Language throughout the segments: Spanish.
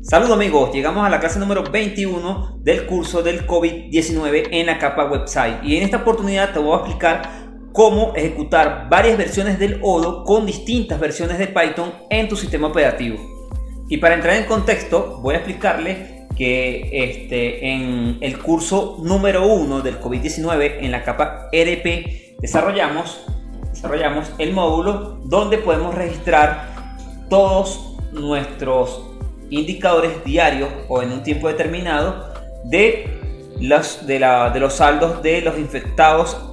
Saludos amigos, llegamos a la clase número 21 del curso del COVID-19 en la capa website, y en esta oportunidad te voy a explicar cómo ejecutar varias versiones del Odoo con distintas versiones de Python en tu sistema operativo. Y para entrar en contexto voy a explicarle que en el curso número 1 del COVID-19 en la capa EDP desarrollamos el módulo donde podemos registrar todos nuestros indicadores diarios o en un tiempo determinado de los saldos de los infectados,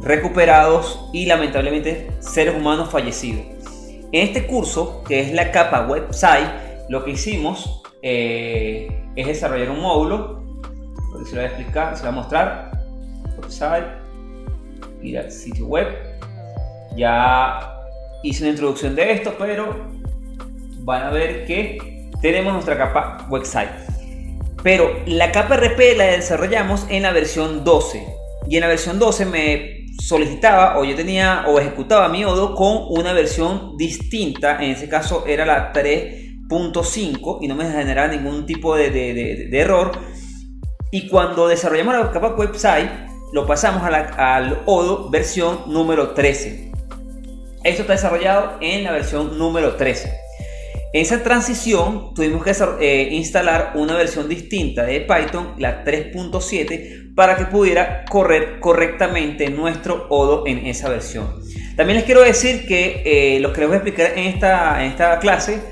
recuperados y lamentablemente seres humanos fallecidos. En este curso, que es la capa website, lo que hicimos es desarrollar un módulo. Se lo voy a explicar, se lo voy a mostrar. Website, ir al sitio web. Ya hice una introducción de esto, pero van a ver que tenemos nuestra capa website, pero la capa RP la desarrollamos en la versión 12, y en la versión 12 me solicitaba o yo tenía o ejecutaba mi Odoo con una versión distinta. En ese caso era la 3.5 y no me generaba ningún tipo de error. Y cuando desarrollamos la capa website lo pasamos al Odoo versión número 13. Esto está desarrollado en la versión número 13. En esa transición tuvimos que instalar una versión distinta de Python, la 3.7, para que pudiera correr correctamente nuestro Odoo en esa versión. También les quiero decir que lo que les voy a explicar en esta clase,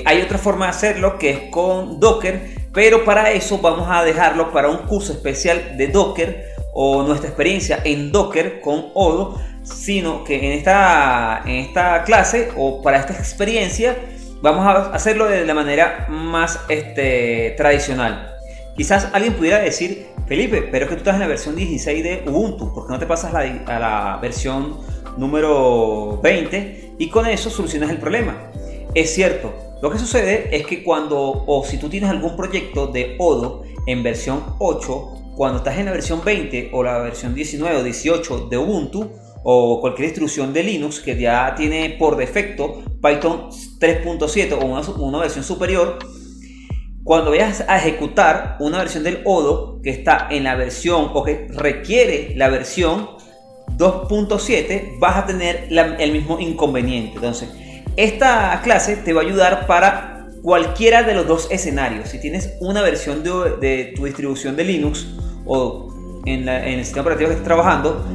hay otra forma de hacerlo, que es con Docker, pero para eso vamos a dejarlo para un curso especial de Docker o nuestra experiencia en Docker con Odoo, sino que en esta clase o para esta experiencia vamos a hacerlo de la manera más tradicional. Quizás alguien pudiera decir: Felipe, pero es que tú estás en la versión 16 de Ubuntu, ¿por qué no te pasas a la versión número 20 y con eso solucionas el problema? Es cierto, lo que sucede es que si tú tienes algún proyecto de Odoo en versión 8, cuando estás en la versión 20 o la versión 19 o 18 de Ubuntu, o cualquier distribución de Linux que ya tiene por defecto Python 3.7 o una versión superior, cuando vayas a ejecutar una versión del Odoo que está en la versión o que requiere la versión 2.7, vas a tener el mismo inconveniente. Entonces, esta clase te va a ayudar para cualquiera de los dos escenarios. Si tienes una versión de tu distribución de Linux o en el sistema operativo que estés trabajando,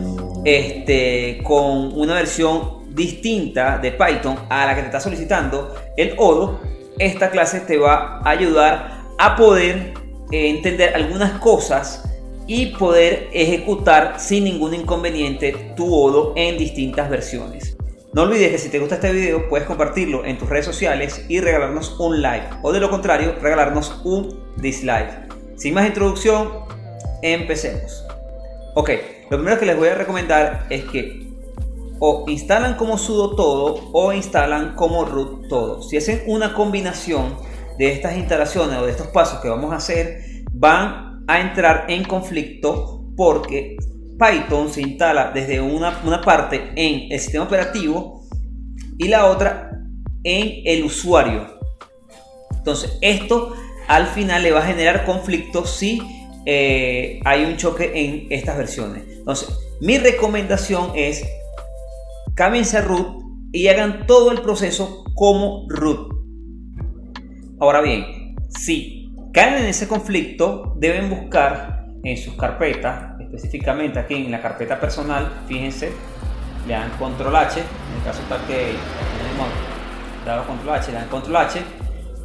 con una versión distinta de Python a la que te está solicitando el Odoo, esta clase te va a ayudar a poder entender algunas cosas y poder ejecutar sin ningún inconveniente tu Odoo en distintas versiones. No olvides que si te gusta este video puedes compartirlo en tus redes sociales y regalarnos un like, o de lo contrario regalarnos un dislike. Sin más introducción, empecemos. Ok, lo primero que les voy a recomendar es que o instalan como sudo todo o instalan como root todo. Si hacen una combinación de estas instalaciones o de estos pasos que vamos a hacer, van a entrar en conflicto, porque Python se instala desde una parte en el sistema operativo y la otra en el usuario. Entonces esto al final le va a generar conflicto si hay un choque en estas versiones. Entonces mi recomendación es: cámbiense a root y hagan todo el proceso como root. Ahora bien, si caen en ese conflicto, deben buscar en sus carpetas, específicamente aquí en la carpeta personal, fíjense, le dan control H, en el caso tal que tenemos dado control H, le dan control H,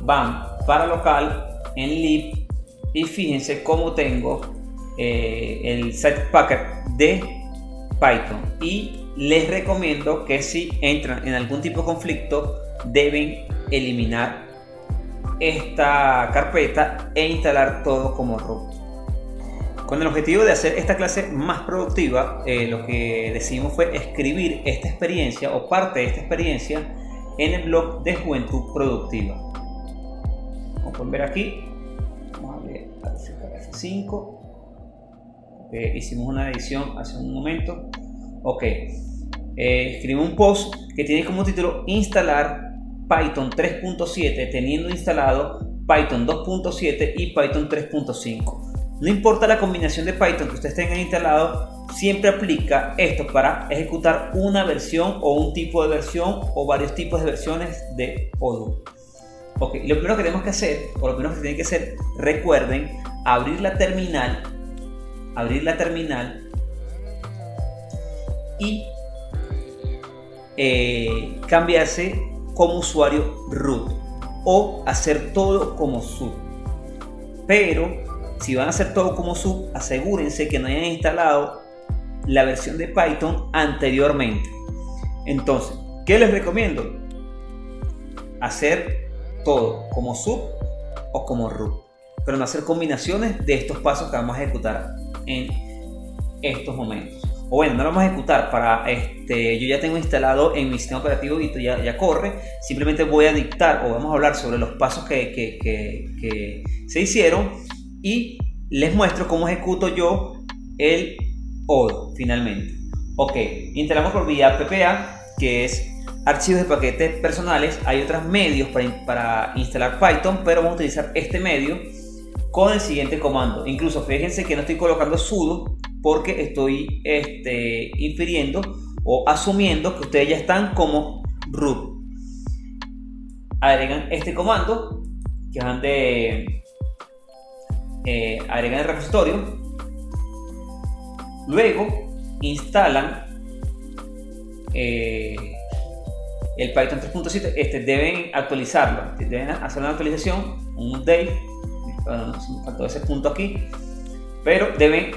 van para local en lib, y fíjense cómo tengo el set packet de Python, y les recomiendo que si entran en algún tipo de conflicto deben eliminar esta carpeta e instalar todo como root. Con el objetivo de hacer esta clase más productiva, lo que decidimos fue escribir esta experiencia o parte de esta experiencia en el blog de Juventud Productiva. Como pueden ver aquí, vamos a ver F5. Hicimos una edición hace un momento. Ok, escribí un post que tiene como título: instalar Python 3.7 teniendo instalado Python 2.7 y Python 3.5. No importa la combinación de Python que ustedes tengan instalado, siempre aplica esto para ejecutar una versión o un tipo de versión o varios tipos de versiones de Odoo. Ok, lo primero que tenemos que hacer, o lo primero que tienen que hacer, recuerden abrir la terminal y cambiarse como usuario root o hacer todo como sub. Pero si van a hacer todo como sub, asegúrense que no hayan instalado la versión de Python anteriormente. Entonces, ¿qué les recomiendo? Hacer todo como sub o como root, pero no hacer combinaciones de estos pasos que vamos a ejecutar en estos momentos. O bueno, no lo vamos a ejecutar yo ya tengo instalado en mi sistema operativo y ya corre. Simplemente voy a dictar o vamos a hablar sobre los pasos que se hicieron y les muestro cómo ejecuto yo el Odoo finalmente. Ok, instalamos por vía PPA, que es archivos de paquetes personales. Hay otros medios para instalar Python, pero vamos a utilizar este medio con el siguiente comando. Incluso fíjense que no estoy colocando sudo porque estoy infiriendo o asumiendo que ustedes ya están como root. Agregan este comando que van agregan el repositorio, luego instalan el Python 3.7. Deben actualizarlo, deben hacer una actualización, un update. Bueno, me faltó ese punto aquí, pero deben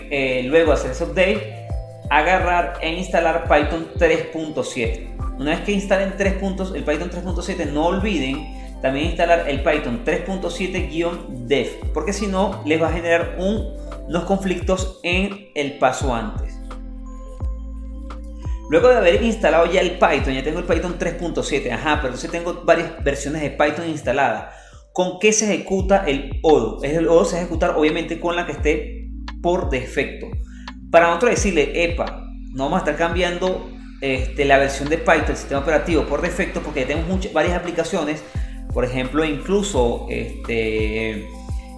luego hacer ese update, agarrar e instalar Python 3.7. Una vez que instalen el Python 3.7, no olviden también instalar el Python 3.7-dev, porque si no les va a generar unos conflictos en el paso antes. Luego de haber instalado ya el Python, ya tengo el Python 3.7, pero entonces tengo varias versiones de Python instaladas. ¿Con qué se ejecuta el Odoo? El Odoo se ejecuta obviamente con la que esté por defecto. Para nosotros decirle, epa, no vamos a estar cambiando la versión de Python, el sistema operativo por defecto, porque ya tenemos varias aplicaciones. Por ejemplo, incluso el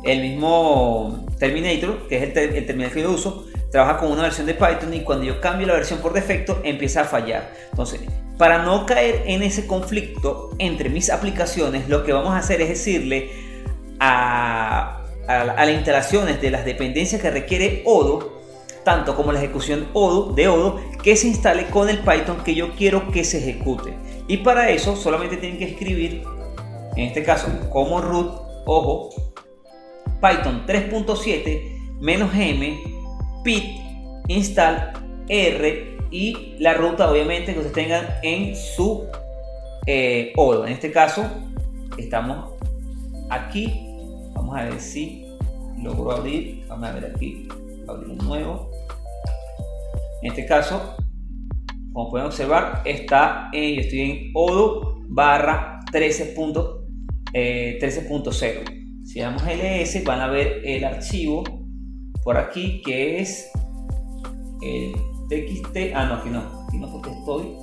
mismo Terminator, que es el terminal que yo uso, trabaja con una versión de Python y cuando yo cambio la versión por defecto empieza a fallar. Entonces, para no caer en ese conflicto entre mis aplicaciones, lo que vamos a hacer es decirle a las instalaciones de las dependencias que requiere Odoo, tanto como la ejecución de Odoo, que se instale con el Python que yo quiero que se ejecute. Y para eso solamente tienen que escribir, en este caso como root, ojo, Python 3.7 -m pip install r y la ruta obviamente que ustedes tengan en su Odoo. En este caso estamos aquí. Vamos a ver si logro abrir. Vamos a ver aquí, abrir un nuevo. En este caso, como pueden observar, yo estoy en Odoo barra 13.0. Si damos ls, van a ver el archivo por aquí que es el txt. No, aquí no porque estoy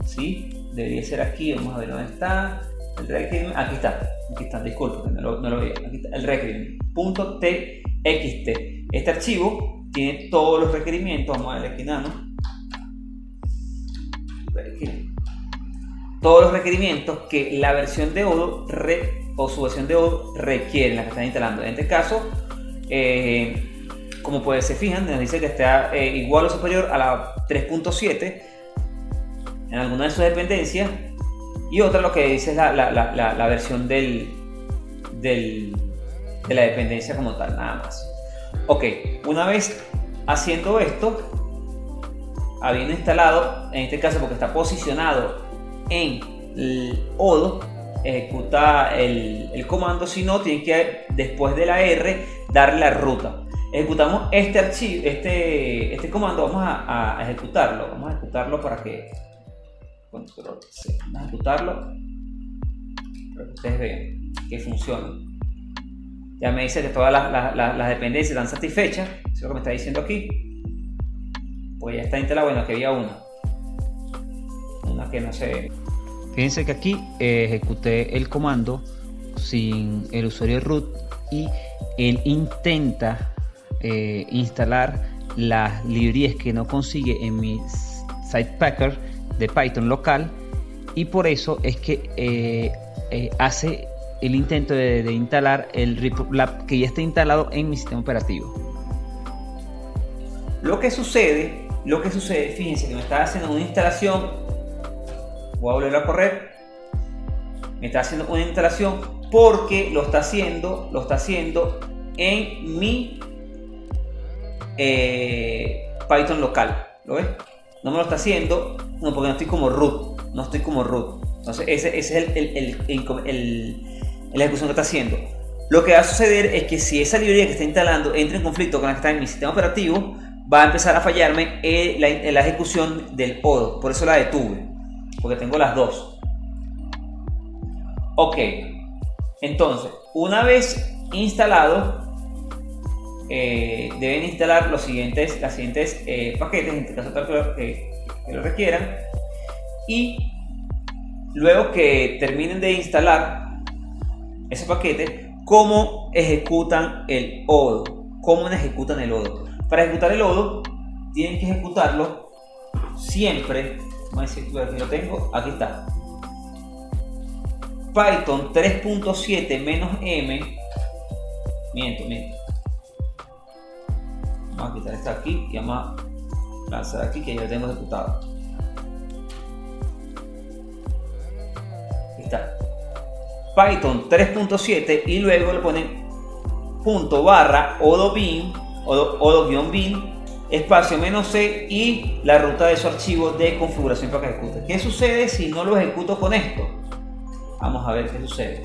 sí, debería ser aquí. Vamos a ver dónde está el requirement. Aquí está, disculpen, no lo veía. Aquí está el requirement.txt. Este archivo tiene todos los requerimientos. Vamos a ver aquí todos los requerimientos que la versión de Odoo o su versión de Odoo requiere, la que están instalando. En este caso, como se fijan, nos dice que está igual o superior a la 3.7 en alguna de sus dependencias, y otra lo que dice es la versión de la dependencia como tal, nada más. Ok, una vez haciendo esto, habiendo instalado, en este caso porque está posicionado en el Odoo, ejecuta el comando. Si no, tienen que después de la R darle la ruta. Ejecutamos este archivo, este comando. Vamos a ejecutarlo para que vamos a ejecutarlo para que ustedes vean que funciona. Ya me dice que todas las dependencias están satisfechas. Eso es lo que me está diciendo aquí. Pues ya está instalado. Bueno, que había una que no sé. Fíjense que aquí ejecuté el comando sin el usuario root y él intenta instalar las librerías que no consigue en mi Sidepacker de Python local, y por eso es que hace el intento de instalar el ReproLab que ya está instalado en mi sistema operativo. Lo que sucede, fíjense que me está haciendo una instalación. Voy a volver a correr. Me está haciendo una instalación porque lo está haciendo en mi Python local. ¿Lo ves? No me lo está haciendo porque no estoy como root. Entonces ese es la ejecución que está haciendo. Lo que va a suceder es que si esa librería que está instalando entra en conflicto con la que está en mi sistema operativo, va a empezar a fallarme la ejecución del Odoo. Por eso la detuve, porque tengo las dos. Ok, entonces una vez instalado, deben instalar las siguientes paquetes, en este caso que lo requieran, y luego que terminen de instalar ese paquete, cómo ejecutan el Odoo. Para ejecutar el Odoo tienen que ejecutarlo siempre. Vamos a decir, aquí lo tengo, aquí está. Python 3.7 -m. Miento. Vamos a quitar esta aquí y vamos a lanzar aquí que ya lo tengo ejecutado. Aquí está. Python 3.7 y luego le ponen /odoo-bin espacio -c y la ruta de su archivo de configuración para que ejecute. ¿Qué sucede si no lo ejecuto con esto? Vamos a ver qué sucede.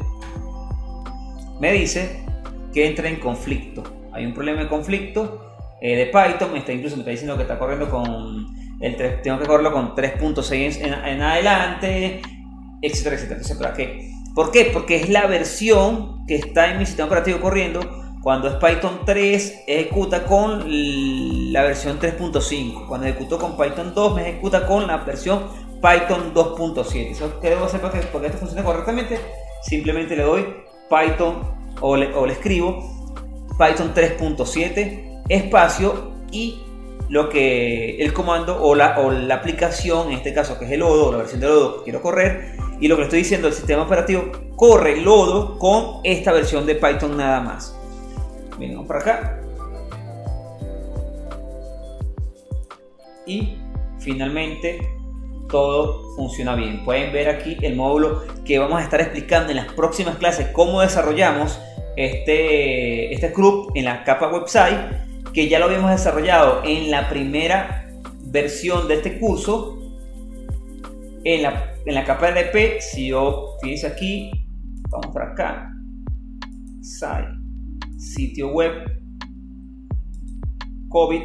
Me dice que entra en conflicto. Hay un problema de conflicto de Python. Incluso me está diciendo que está corriendo con el 3, tengo que correrlo con 3.6 en adelante, etcétera. Entonces, ¿para qué? ¿Por qué? Porque es la versión que está en mi sistema operativo corriendo. Cuando es Python 3, ejecuta con la versión 3.5. Cuando ejecuto con Python 2, me ejecuta con la versión Python 2.7. Eso que debo hacer para que esto funcione correctamente. Simplemente le doy Python o le escribo Python 3.7 espacio y el comando o la aplicación, en este caso que es el Odoo, la versión del Odoo que quiero correr, y lo que le estoy diciendo, el sistema operativo corre el Odoo con esta versión de Python nada más. Venimos para acá y finalmente todo funciona bien. Pueden ver aquí el módulo que vamos a estar explicando en las próximas clases, cómo desarrollamos este script en la capa website, que ya lo habíamos desarrollado en la primera versión de este curso en la capa RP. Si yo, fíjense aquí, vamos para acá, site, sitio web, COVID,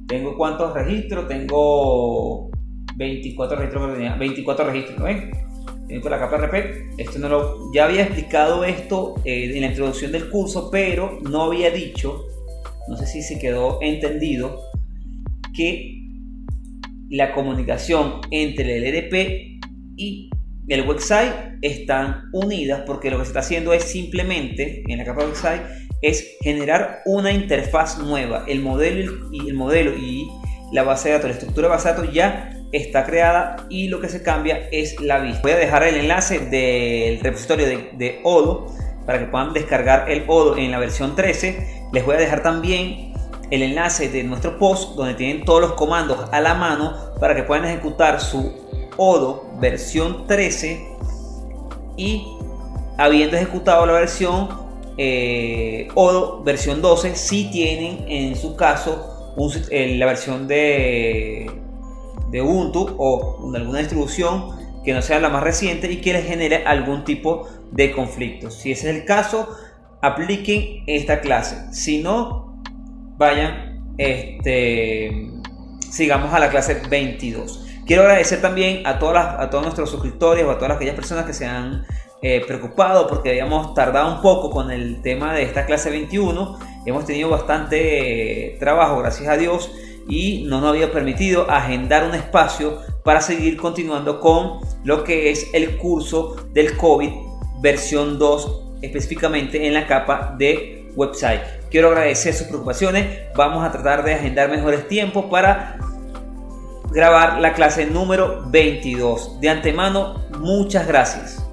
tengo cuántos registros, tengo 24 registros, ¿no ven? Tengo la capa RP. Ya había explicado esto en la introducción del curso, pero no había dicho, no sé si se quedó entendido, que la comunicación entre el EDP y el website están unidas, porque lo que se está haciendo es simplemente en la capa website es generar una interfaz nueva. El modelo y la base de datos, la estructura de base de datos ya está creada y lo que se cambia es la vista. Voy a dejar el enlace del repositorio de Odoo para que puedan descargar el Odoo en la versión 13. Les voy a dejar también el enlace de nuestro post donde tienen todos los comandos a la mano para que puedan ejecutar su Odoo versión 13 y, habiendo ejecutado la versión Odoo versión 12, si tienen en su caso la versión de Ubuntu o de alguna distribución que no sea la más reciente y que les genere algún tipo de conflicto. Si ese es el caso, apliquen esta clase. Si no, vayan, sigamos a la clase 22. Quiero agradecer también a todos nuestros suscriptores o a todas aquellas personas que se han preocupado porque habíamos tardado un poco con el tema de esta clase 21. Hemos tenido bastante trabajo, gracias a Dios, y no nos había permitido agendar un espacio para seguir continuando con lo que es el curso del COVID versión 2 específicamente en la capa de website. Quiero agradecer sus preocupaciones. Vamos a tratar de agendar mejores tiempos para grabar la clase número 22. De antemano, muchas gracias.